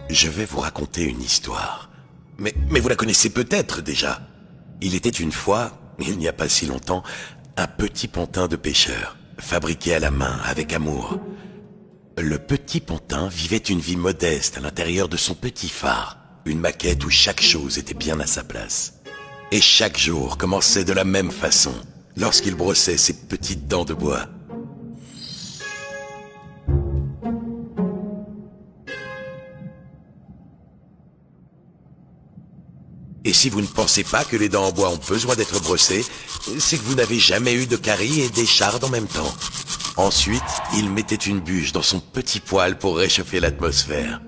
Je vais vous raconter une histoire. Mais vous la connaissez peut-être déjà. Il était une fois, il n'y a pas si longtemps, un petit pantin de pêcheur, fabriqué à la main, avec amour. Le petit pantin vivait une vie modeste à l'intérieur de son petit phare, une maquette où chaque chose était bien à sa place. Et chaque jour commençait de la même façon, lorsqu'il brossait ses petites dents de bois. Et si vous ne pensez pas que les dents en bois ont besoin d'être brossées, c'est que vous n'avez jamais eu de caries et d'échardes en même temps. Ensuite, il mettait une bûche dans son petit poêle pour réchauffer l'atmosphère.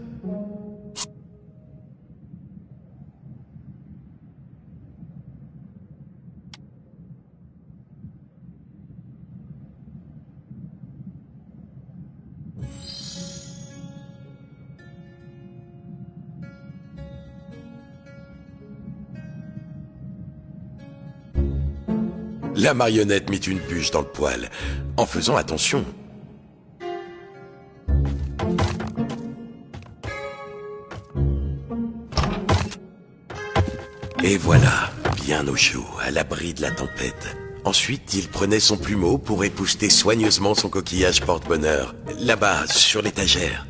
La marionnette mit une bûche dans le poêle, en faisant attention. Et voilà, bien au chaud, à l'abri de la tempête. Ensuite, il prenait son plumeau pour épousseter soigneusement son coquillage porte-bonheur, là-bas, sur l'étagère.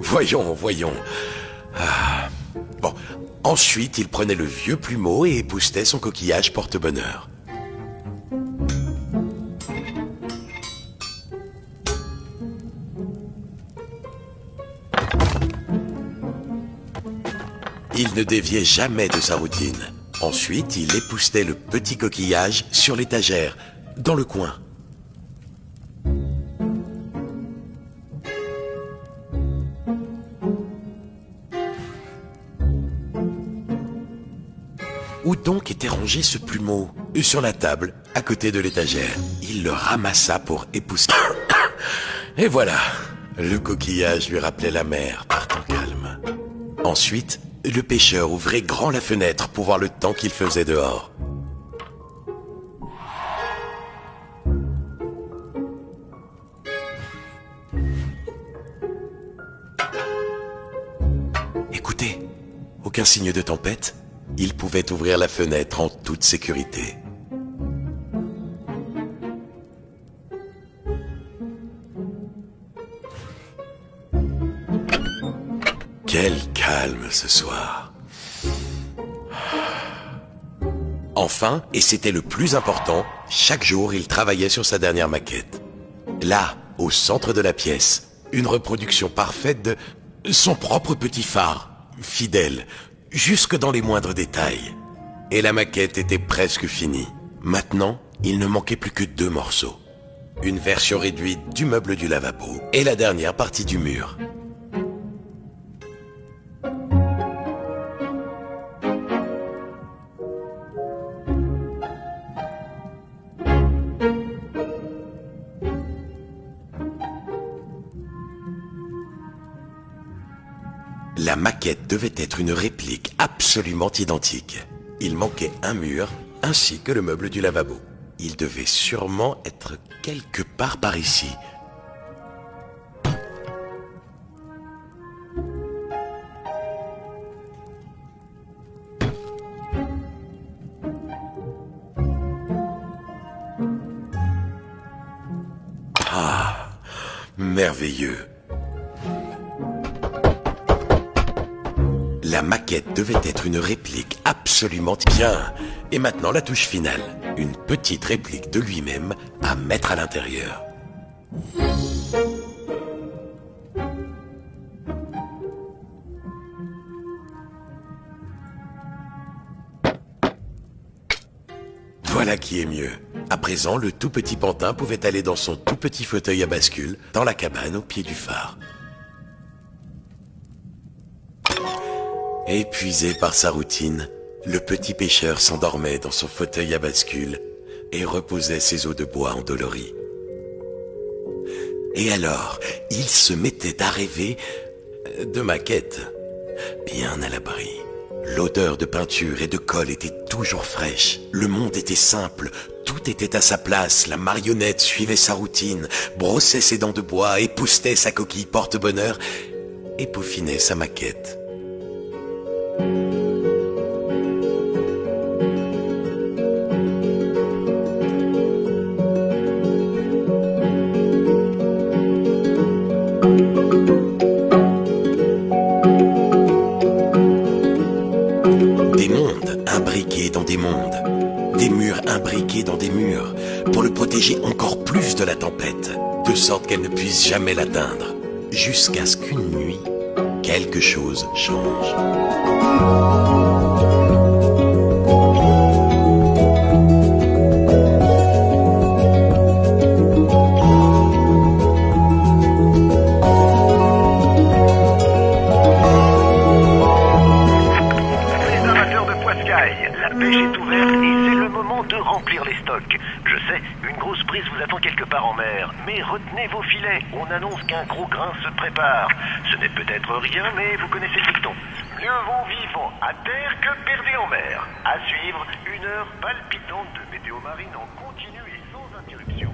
Voyons. Ah. Bon, ensuite, il prenait le vieux plumeau et époussetait son coquillage porte-bonheur. Il ne déviait jamais de sa routine. Ensuite, il époussetait le petit coquillage sur l'étagère, dans le coin. Où donc était rangé ce plumeau? Sur la table, à côté de l'étagère. Il le ramassa pour épousseter. Et voilà, le coquillage lui rappelait la mer par temps calme. Ensuite, le pêcheur ouvrait grand la fenêtre pour voir le temps qu'il faisait dehors. Écoutez, aucun signe de tempête? Il pouvait ouvrir la fenêtre en toute sécurité. Quel calme ce soir. Enfin, et c'était le plus important, chaque jour il travaillait sur sa dernière maquette. Là, au centre de la pièce, une reproduction parfaite de son propre petit phare, fidèle, jusque dans les moindres détails. Et la maquette était presque finie. Maintenant, il ne manquait plus que 2 morceaux. Une version réduite du meuble du lavabo et la dernière partie du mur. La maquette devait être une réplique absolument identique. Il manquait un mur, ainsi que le meuble du lavabo. Il devait sûrement être quelque part par ici. Ah, merveilleux. La maquette devait être une réplique absolument bien. Et maintenant la touche finale, une petite réplique de lui-même à mettre à l'intérieur. Voilà qui est mieux. À présent, le tout petit pantin pouvait aller dans son tout petit fauteuil à bascule, dans la cabane au pied du phare. Épuisé par sa routine, le petit pêcheur s'endormait dans son fauteuil à bascule et reposait ses os de bois endoloris. Et alors, il se mettait à rêver de maquettes, bien à l'abri. L'odeur de peinture et de colle était toujours fraîche. Le monde était simple, tout était à sa place. La marionnette suivait sa routine, brossait ses dents de bois, époussetait sa coquille porte-bonheur et peaufinait sa maquette. Des mondes imbriqués dans des mondes, des murs imbriqués dans des murs, pour le protéger encore plus de la tempête, de sorte qu'elle ne puisse jamais l'atteindre, jusqu'à ce qu'une nuit, quelque chose change. La pêche est ouverte et c'est le moment de remplir les stocks. Je sais, une grosse prise vous attend quelque part en mer, mais retenez vos filets, on annonce qu'un gros grain se prépare. Ce n'est peut-être rien, mais vous connaissez le dicton. Mieux vaut vivant à terre que perdu en mer. À suivre, une heure palpitante de météo marine en continu et sans interruption.